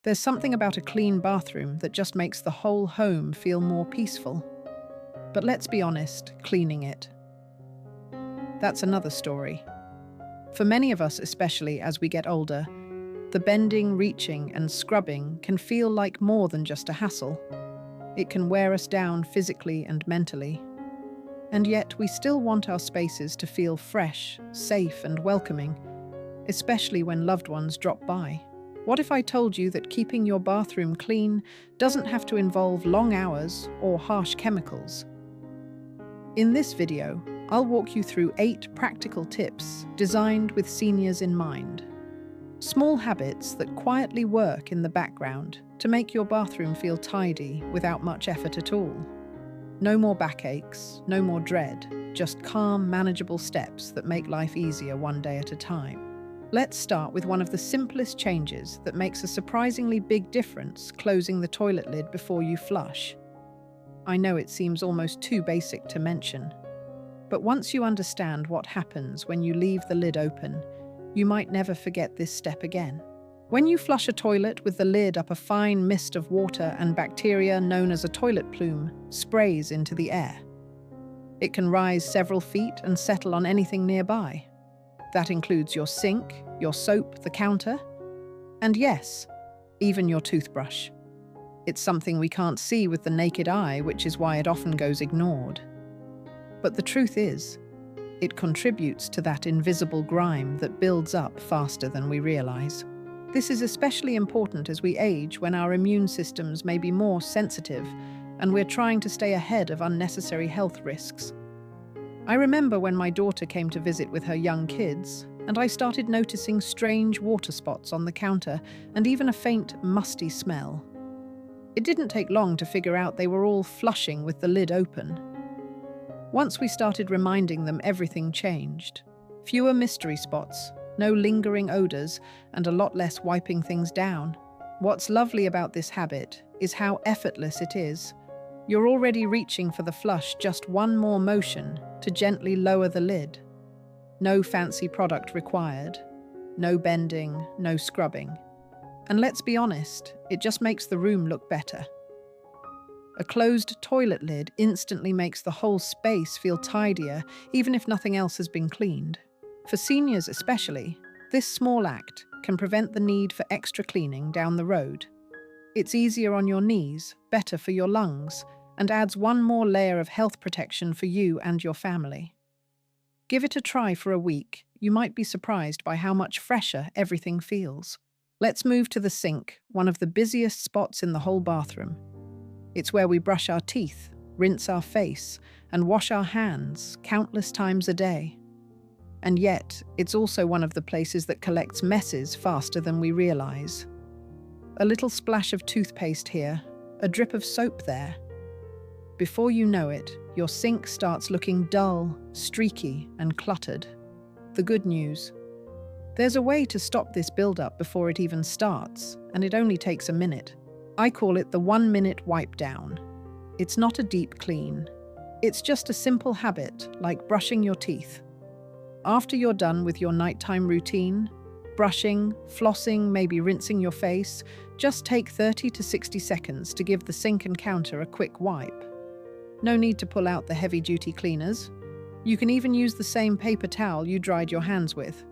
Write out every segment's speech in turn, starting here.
There's something about a clean bathroom that just makes the whole home feel more peaceful. But let's be honest, cleaning it, that's another story. For many of us, especially as we get older, the bending, reaching, and scrubbing can feel like more than just a hassle. It can wear us down physically and mentally. And yet, we still want our spaces to feel fresh, safe, and welcoming, especially when loved ones drop by. What if I told you that keeping your bathroom clean doesn't have to involve long hours or harsh chemicals? In this video, I'll walk you through 8 practical tips designed with seniors in mind. Small habits that quietly work in the background to make your bathroom feel tidy without much effort at all. No more backaches, no more dread, just calm, manageable steps that make life easier one day at a time. Let's start with one of the simplest changes that makes a surprisingly big difference: closing the toilet lid before you flush. I know it seems almost too basic to mention, but once you understand what happens when you leave the lid open, you might never forget this step again. When you flush a toilet with the lid up, a fine mist of water and bacteria known as a toilet plume sprays into the air. It can rise several feet and settle on anything nearby. That includes your sink, your soap, the counter, and yes, even your toothbrush. It's something we can't see with the naked eye, which is why it often goes ignored. But the truth is, it contributes to that invisible grime that builds up faster than we realize. This is especially important as we age, when our immune systems may be more sensitive and we're trying to stay ahead of unnecessary health risks. I remember when my daughter came to visit with her young kids, and I started noticing strange water spots on the counter and even a faint, musty smell. It didn't take long to figure out they were all flushing with the lid open. Once we started reminding them, everything changed. Fewer mystery spots, no lingering odors, and a lot less wiping things down. What's lovely about this habit is how effortless it is. You're already reaching for the flush, just one more motion to gently lower the lid. No fancy product required, no bending, no scrubbing. And let's be honest, it just makes the room look better. A closed toilet lid instantly makes the whole space feel tidier, even if nothing else has been cleaned. For seniors especially, this small act can prevent the need for extra cleaning down the road. It's easier on your knees, better for your lungs, and adds one more layer of health protection for you and your family. Give it a try for a week. You might be surprised by how much fresher everything feels. Let's move to the sink, one of the busiest spots in the whole bathroom. It's where we brush our teeth, rinse our face, and wash our hands countless times a day. And yet, it's also one of the places that collects messes faster than we realize. A little splash of toothpaste here, a drip of soap there. Before you know it, your sink starts looking dull, streaky, and cluttered. The good news: there's a way to stop this buildup before it even starts, and it only takes a minute. I call it the 1-minute wipe down. It's not a deep clean. It's just a simple habit, like brushing your teeth. After you're done with your nighttime routine, brushing, flossing, maybe rinsing your face, just take 30 to 60 seconds to give the sink and counter a quick wipe. No need to pull out the heavy-duty cleaners. You can even use the same paper towel you dried your hands with,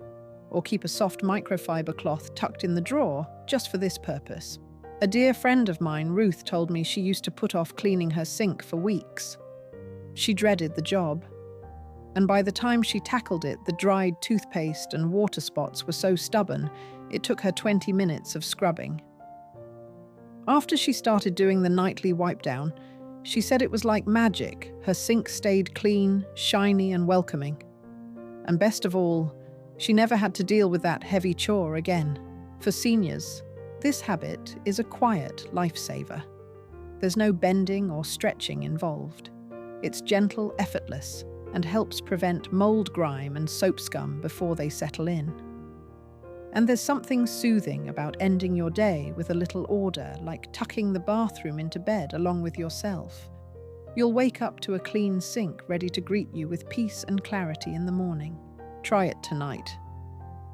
or keep a soft microfiber cloth tucked in the drawer just for this purpose. A dear friend of mine, Ruth, told me she used to put off cleaning her sink for weeks. She dreaded the job. And by the time she tackled it, the dried toothpaste and water spots were so stubborn, it took her 20 minutes of scrubbing. After she started doing the nightly wipe down, she said it was like magic. Her sink stayed clean, shiny, and welcoming. And best of all, she never had to deal with that heavy chore again. For seniors, this habit is a quiet lifesaver. There's no bending or stretching involved. It's gentle, effortless, and helps prevent mold, grime, and soap scum before they settle in. And there's something soothing about ending your day with a little order, like tucking the bathroom into bed along with yourself. You'll wake up to a clean sink ready to greet you with peace and clarity in the morning. Try it tonight.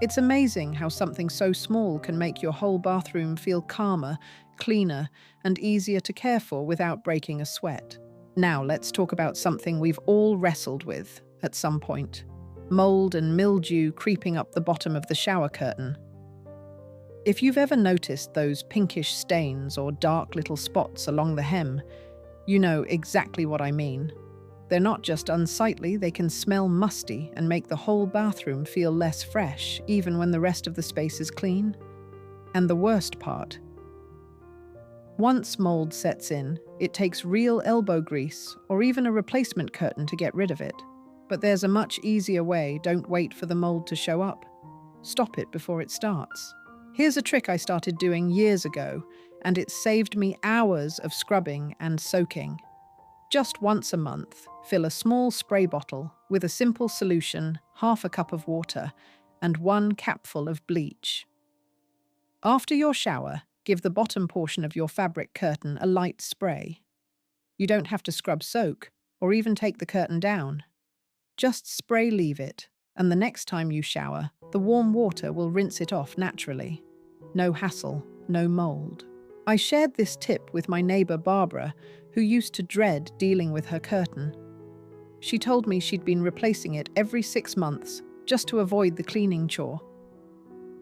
It's amazing how something so small can make your whole bathroom feel calmer, cleaner, and easier to care for without breaking a sweat. Now let's talk about something we've all wrestled with at some point: mold and mildew creeping up the bottom of the shower curtain. If you've ever noticed those pinkish stains or dark little spots along the hem, you know exactly what I mean. They're not just unsightly, they can smell musty and make the whole bathroom feel less fresh, even when the rest of the space is clean. And the worst part: once mold sets in, it takes real elbow grease or even a replacement curtain to get rid of it. But there's a much easier way. Don't wait for the mold to show up. Stop it before it starts. Here's a trick I started doing years ago, and it saved me hours of scrubbing and soaking. Just once a month, fill a small spray bottle with a simple solution, half a cup of water, and 1 capful of bleach. After your shower, give the bottom portion of your fabric curtain a light spray. You don't have to scrub soak or even take the curtain down. Just spray leave it, and the next time you shower, the warm water will rinse it off naturally. No hassle, no mold. I shared this tip with my neighbor Barbara, who used to dread dealing with her curtain. She told me she'd been replacing it every 6 months just to avoid the cleaning chore.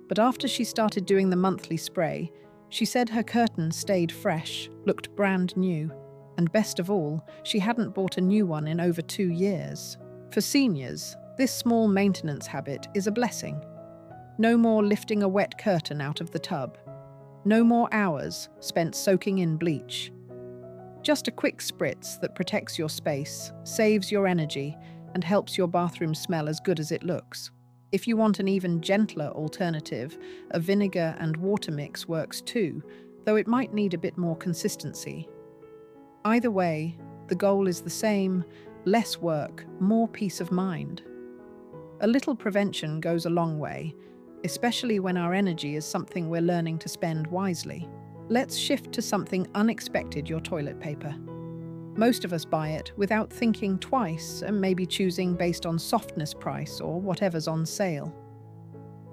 But after she started doing the monthly spray, she said her curtain stayed fresh, looked brand new, and best of all, she hadn't bought a new one in over 2 years. For seniors, this small maintenance habit is a blessing. No more lifting a wet curtain out of the tub. No more hours spent soaking in bleach. Just a quick spritz that protects your space, saves your energy, and helps your bathroom smell as good as it looks. If you want an even gentler alternative, a vinegar and water mix works too, though it might need a bit more consistency. Either way, the goal is the same: less work, more peace of mind. A little prevention goes a long way, especially when our energy is something we're learning to spend wisely. Let's shift to something unexpected: your toilet paper. Most of us buy it without thinking twice and maybe choosing based on softness, price, or whatever's on sale.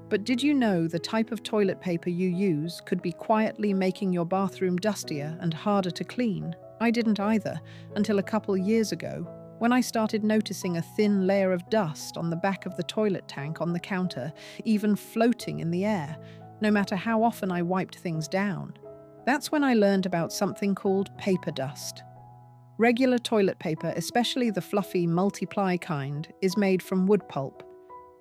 But did you know the type of toilet paper you use could be quietly making your bathroom dustier and harder to clean? I didn't either, until a couple years ago, when I started noticing a thin layer of dust on the back of the toilet tank on the counter, even floating in the air, no matter how often I wiped things down. That's when I learned about something called paper dust. Regular toilet paper, especially the fluffy multiply kind, is made from wood pulp,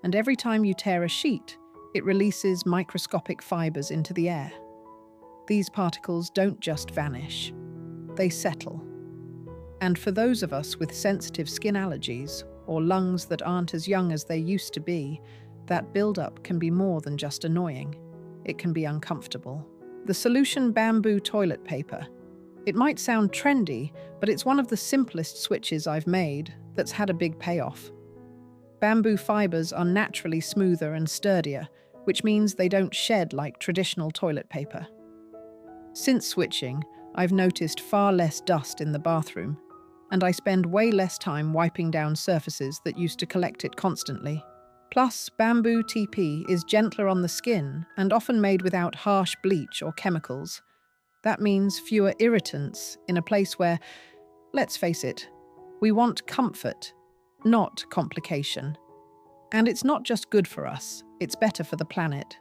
and every time you tear a sheet, it releases microscopic fibers into the air. These particles don't just vanish, they settle. And for those of us with sensitive skin allergies or lungs that aren't as young as they used to be, that buildup can be more than just annoying. It can be uncomfortable. The solution: bamboo toilet paper. It might sound trendy, but it's one of the simplest switches I've made that's had a big payoff. Bamboo fibers are naturally smoother and sturdier, which means they don't shed like traditional toilet paper. Since switching, I've noticed far less dust in the bathroom, and I spend way less time wiping down surfaces that used to collect it constantly. Plus, bamboo TP is gentler on the skin and often made without harsh bleach or chemicals. That means fewer irritants in a place where, let's face it, we want comfort, not complication. And it's not just good for us, it's better for the planet.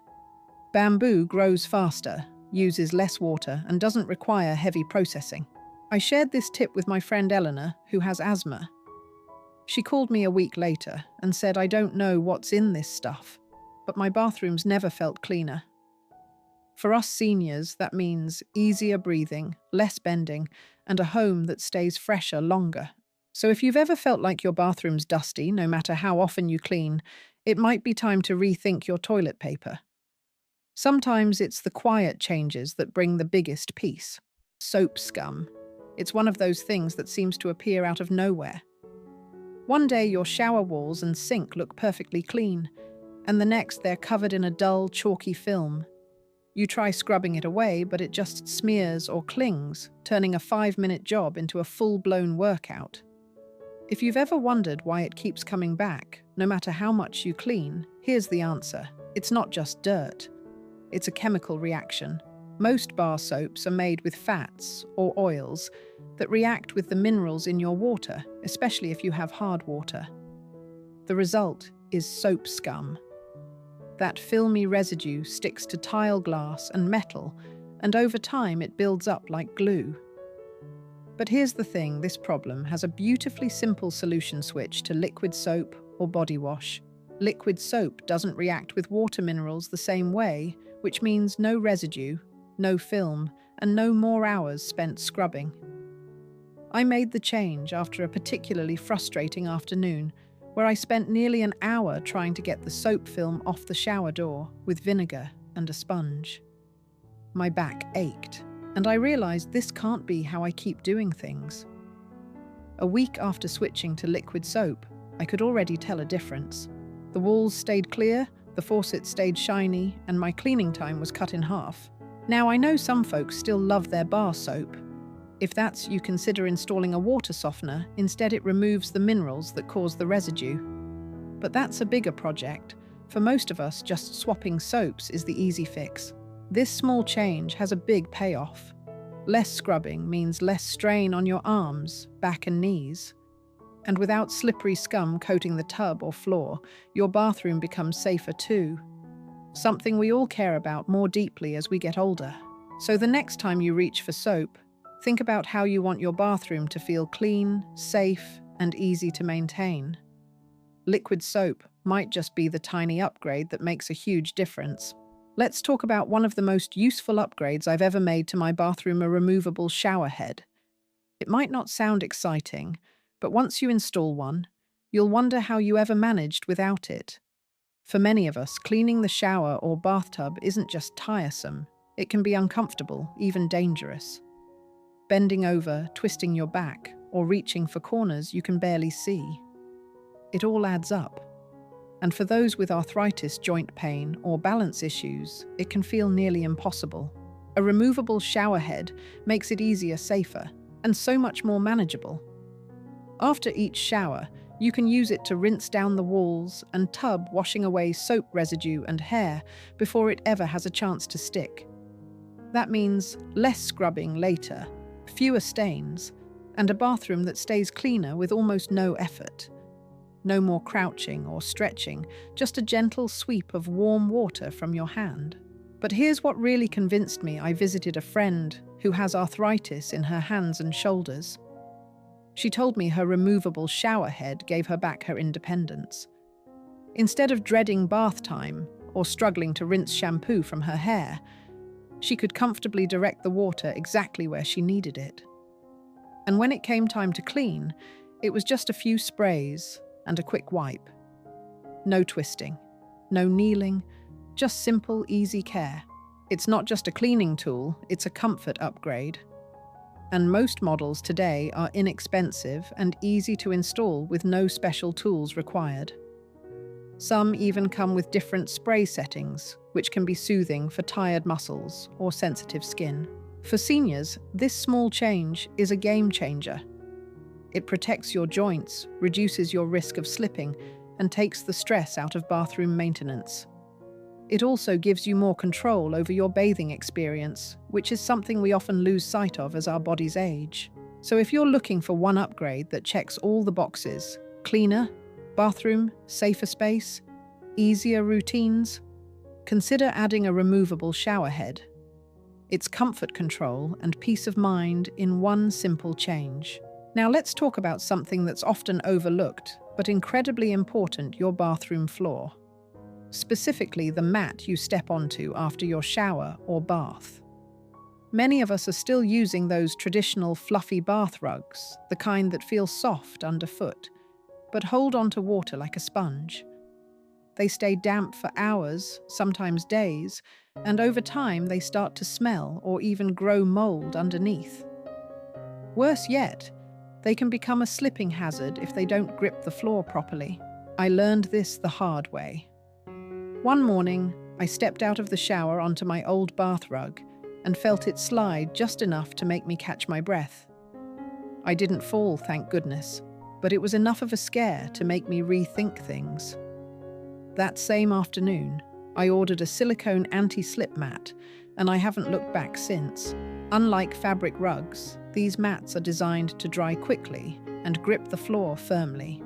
Bamboo grows faster, uses less water, and doesn't require heavy processing. I shared this tip with my friend Eleanor, who has asthma. She called me a week later and said, "I don't know what's in this stuff, but my bathroom's never felt cleaner." For us seniors, that means easier breathing, less bending, and a home that stays fresher longer. So if you've ever felt like your bathroom's dusty, no matter how often you clean, it might be time to rethink your toilet paper. Sometimes it's the quiet changes that bring the biggest peace. Soap scum. It's one of those things that seems to appear out of nowhere. One day your shower walls and sink look perfectly clean, and the next they're covered in a dull, chalky film. You try scrubbing it away, but it just smears or clings, turning a 5-minute job into a full-blown workout. If you've ever wondered why it keeps coming back, no matter how much you clean, here's the answer. It's not just dirt. It's a chemical reaction. Most bar soaps are made with fats or oils that react with the minerals in your water, especially if you have hard water. The result is soap scum. That filmy residue sticks to tile glass and metal, and over time it builds up like glue. But here's the thing, this problem has a beautifully simple solution switch to liquid soap or body wash. Liquid soap doesn't react with water minerals the same way, which means no residue, no film, and no more hours spent scrubbing. I made the change after a particularly frustrating afternoon, where I spent nearly an hour trying to get the soap film off the shower door with vinegar and a sponge. My back ached, and I realized this can't be how I keep doing things. A week after switching to liquid soap, I could already tell a difference. The walls stayed clear, the faucet stayed shiny, and my cleaning time was cut in half. Now, I know some folks still love their bar soap. If that's you, consider installing a water softener. Instead, it removes the minerals that cause the residue. But that's a bigger project. For most of us, just swapping soaps is the easy fix. This small change has a big payoff. Less scrubbing means less strain on your arms, back and knees. And without slippery scum coating the tub or floor, your bathroom becomes safer too. Something we all care about more deeply as we get older. So the next time you reach for soap, think about how you want your bathroom to feel clean, safe, and easy to maintain. Liquid soap might just be the tiny upgrade that makes a huge difference. Let's talk about one of the most useful upgrades I've ever made to my bathroom, a removable shower head. It might not sound exciting, but once you install one, you'll wonder how you ever managed without it. For many of us, cleaning the shower or bathtub isn't just tiresome, it can be uncomfortable, even dangerous. Bending over, twisting your back, or reaching for corners you can barely see. It all adds up. And for those with arthritis, joint pain, or balance issues, it can feel nearly impossible. A removable shower head makes it easier, safer, and so much more manageable. After each shower, you can use it to rinse down the walls and tub, washing away soap residue and hair before it ever has a chance to stick. That means less scrubbing later, fewer stains, and a bathroom that stays cleaner with almost no effort. No more crouching or stretching, just a gentle sweep of warm water from your hand. But here's what really convinced me. I visited a friend who has arthritis in her hands and shoulders. She told me her removable shower head gave her back her independence. Instead of dreading bath time or struggling to rinse shampoo from her hair, she could comfortably direct the water exactly where she needed it. And when it came time to clean, it was just a few sprays and a quick wipe. No twisting, no kneeling, just simple, easy care. It's not just a cleaning tool, it's a comfort upgrade. And most models today are inexpensive and easy to install with no special tools required. Some even come with different spray settings, which can be soothing for tired muscles or sensitive skin. For seniors, this small change is a game changer. It protects your joints, reduces your risk of slipping, and takes the stress out of bathroom maintenance. It also gives you more control over your bathing experience, which is something we often lose sight of as our bodies age. So if you're looking for one upgrade that checks all the boxes, cleaner, bathroom, safer space, easier routines, consider adding a removable shower head. It's comfort control and peace of mind in one simple change. Now let's talk about something that's often overlooked, but incredibly important: your bathroom floor. Specifically, the mat you step onto after your shower or bath. Many of us are still using those traditional fluffy bath rugs, the kind that feel soft underfoot, but hold onto water like a sponge. They stay damp for hours, sometimes days, and over time they start to smell or even grow mold underneath. Worse yet, they can become a slipping hazard if they don't grip the floor properly. I learned this the hard way. One morning, I stepped out of the shower onto my old bath rug and felt it slide just enough to make me catch my breath. I didn't fall, thank goodness, but it was enough of a scare to make me rethink things. That same afternoon, I ordered a silicone anti-slip mat, and I haven't looked back since. Unlike fabric rugs, these mats are designed to dry quickly and grip the floor firmly.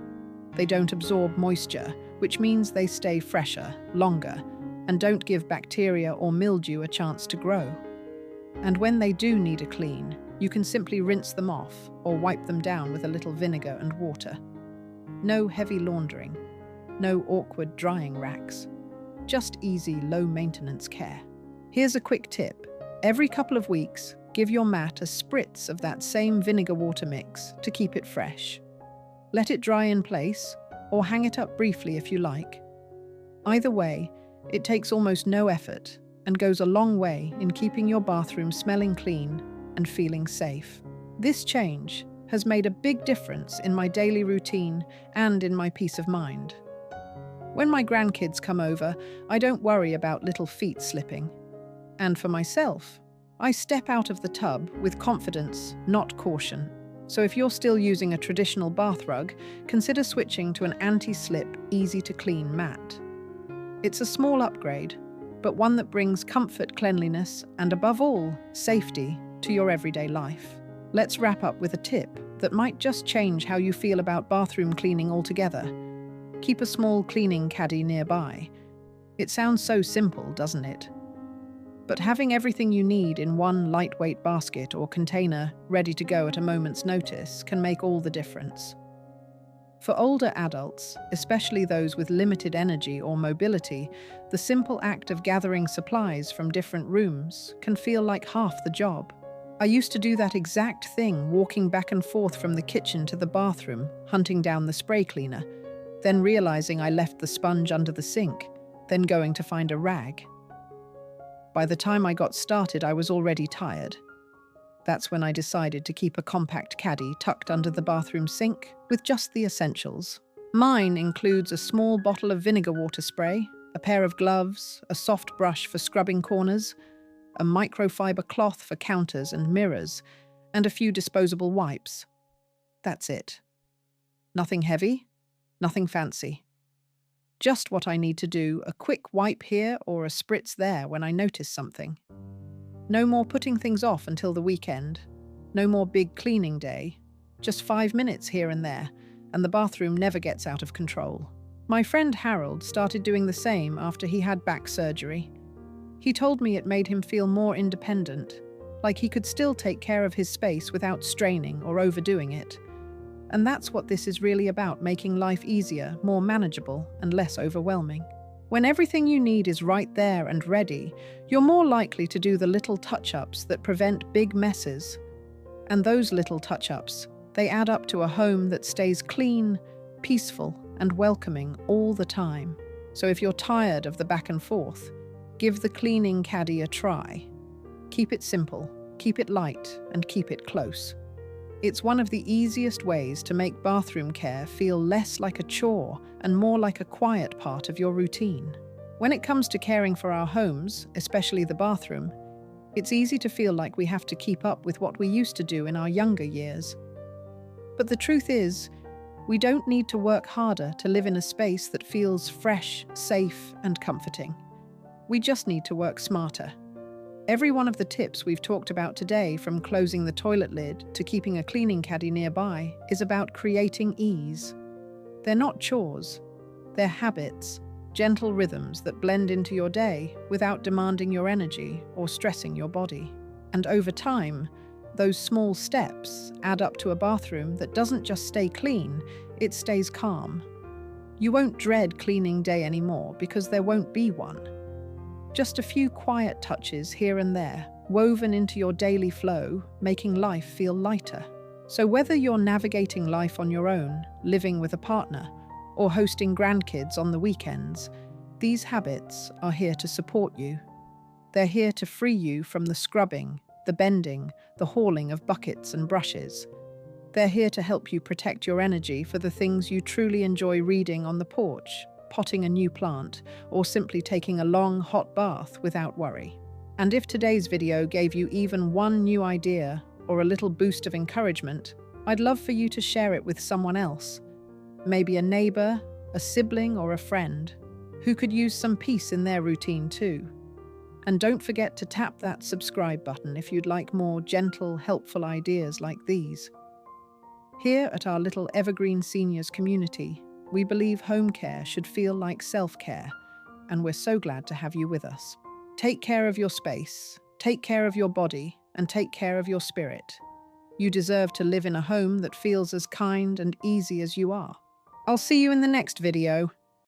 They don't absorb moisture, which means they stay fresher, longer, and don't give bacteria or mildew a chance to grow. And when they do need a clean, you can simply rinse them off or wipe them down with a little vinegar and water. No heavy laundering, no awkward drying racks, just easy, low-maintenance care. Here's a quick tip. Every couple of weeks, give your mat a spritz of that same vinegar water mix to keep it fresh. Let it dry in place, or hang it up briefly if you like. Either way, it takes almost no effort and goes a long way in keeping your bathroom smelling clean and feeling safe. This change has made a big difference in my daily routine and in my peace of mind. When my grandkids come over, I don't worry about little feet slipping. And for myself, I step out of the tub with confidence, not caution. So if you're still using a traditional bath rug, consider switching to an anti-slip, easy-to-clean mat. It's a small upgrade, but one that brings comfort, cleanliness, and above all, safety to your everyday life. Let's wrap up with a tip that might just change how you feel about bathroom cleaning altogether. Keep a small cleaning caddy nearby. It sounds so simple, doesn't it? But having everything you need in one lightweight basket or container ready to go at a moment's notice can make all the difference. For older adults, especially those with limited energy or mobility, the simple act of gathering supplies from different rooms can feel like half the job. I used to do that exact thing, walking back and forth from the kitchen to the bathroom, hunting down the spray cleaner, then realizing I left the sponge under the sink, then going to find a rag. By the time I got started, I was already tired. That's when I decided to keep a compact caddy tucked under the bathroom sink with just the essentials. Mine includes a small bottle of vinegar water spray, a pair of gloves, a soft brush for scrubbing corners, a microfiber cloth for counters and mirrors, and a few disposable wipes. That's it. Nothing heavy, nothing fancy. Just what I need to do, a quick wipe here or a spritz there when I notice something. No more putting things off until the weekend. No more big cleaning day. Just 5 minutes here and there, and the bathroom never gets out of control. My friend Harold started doing the same after he had back surgery. He told me it made him feel more independent, like he could still take care of his space without straining or overdoing it. And that's what this is really about, making life easier, more manageable, and less overwhelming. When everything you need is right there and ready, you're more likely to do the little touch-ups that prevent big messes. And those little touch-ups, they add up to a home that stays clean, peaceful, and welcoming all the time. So if you're tired of the back and forth, give the cleaning caddy a try. Keep it simple, keep it light, and keep it close. It's one of the easiest ways to make bathroom care feel less like a chore and more like a quiet part of your routine. When it comes to caring for our homes, especially the bathroom, it's easy to feel like we have to keep up with what we used to do in our younger years. But the truth is, we don't need to work harder to live in a space that feels fresh, safe, and comforting. We just need to work smarter. Every one of the tips we've talked about today, from closing the toilet lid to keeping a cleaning caddy nearby, is about creating ease. They're not chores. They're habits, gentle rhythms that blend into your day without demanding your energy or stressing your body. And over time, those small steps add up to a bathroom that doesn't just stay clean, it stays calm. You won't dread cleaning day anymore because there won't be one. Just a few quiet touches here and there, woven into your daily flow, making life feel lighter. So whether you're navigating life on your own, living with a partner, or hosting grandkids on the weekends, these habits are here to support you. They're here to free you from the scrubbing, the bending, the hauling of buckets and brushes. They're here to help you protect your energy for the things you truly enjoy: reading on the porch, potting a new plant, or simply taking a long, hot bath without worry. And if today's video gave you even one new idea or a little boost of encouragement, I'd love for you to share it with someone else. Maybe a neighbor, a sibling, or a friend who could use some peace in their routine too. And don't forget to tap that subscribe button if you'd like more gentle, helpful ideas like these. Here at our little Evergreen Seniors community, we believe home care should feel like self-care, and we're so glad to have you with us. Take care of your space, take care of your body, and take care of your spirit. You deserve to live in a home that feels as kind and easy as you are. I'll see you in the next video.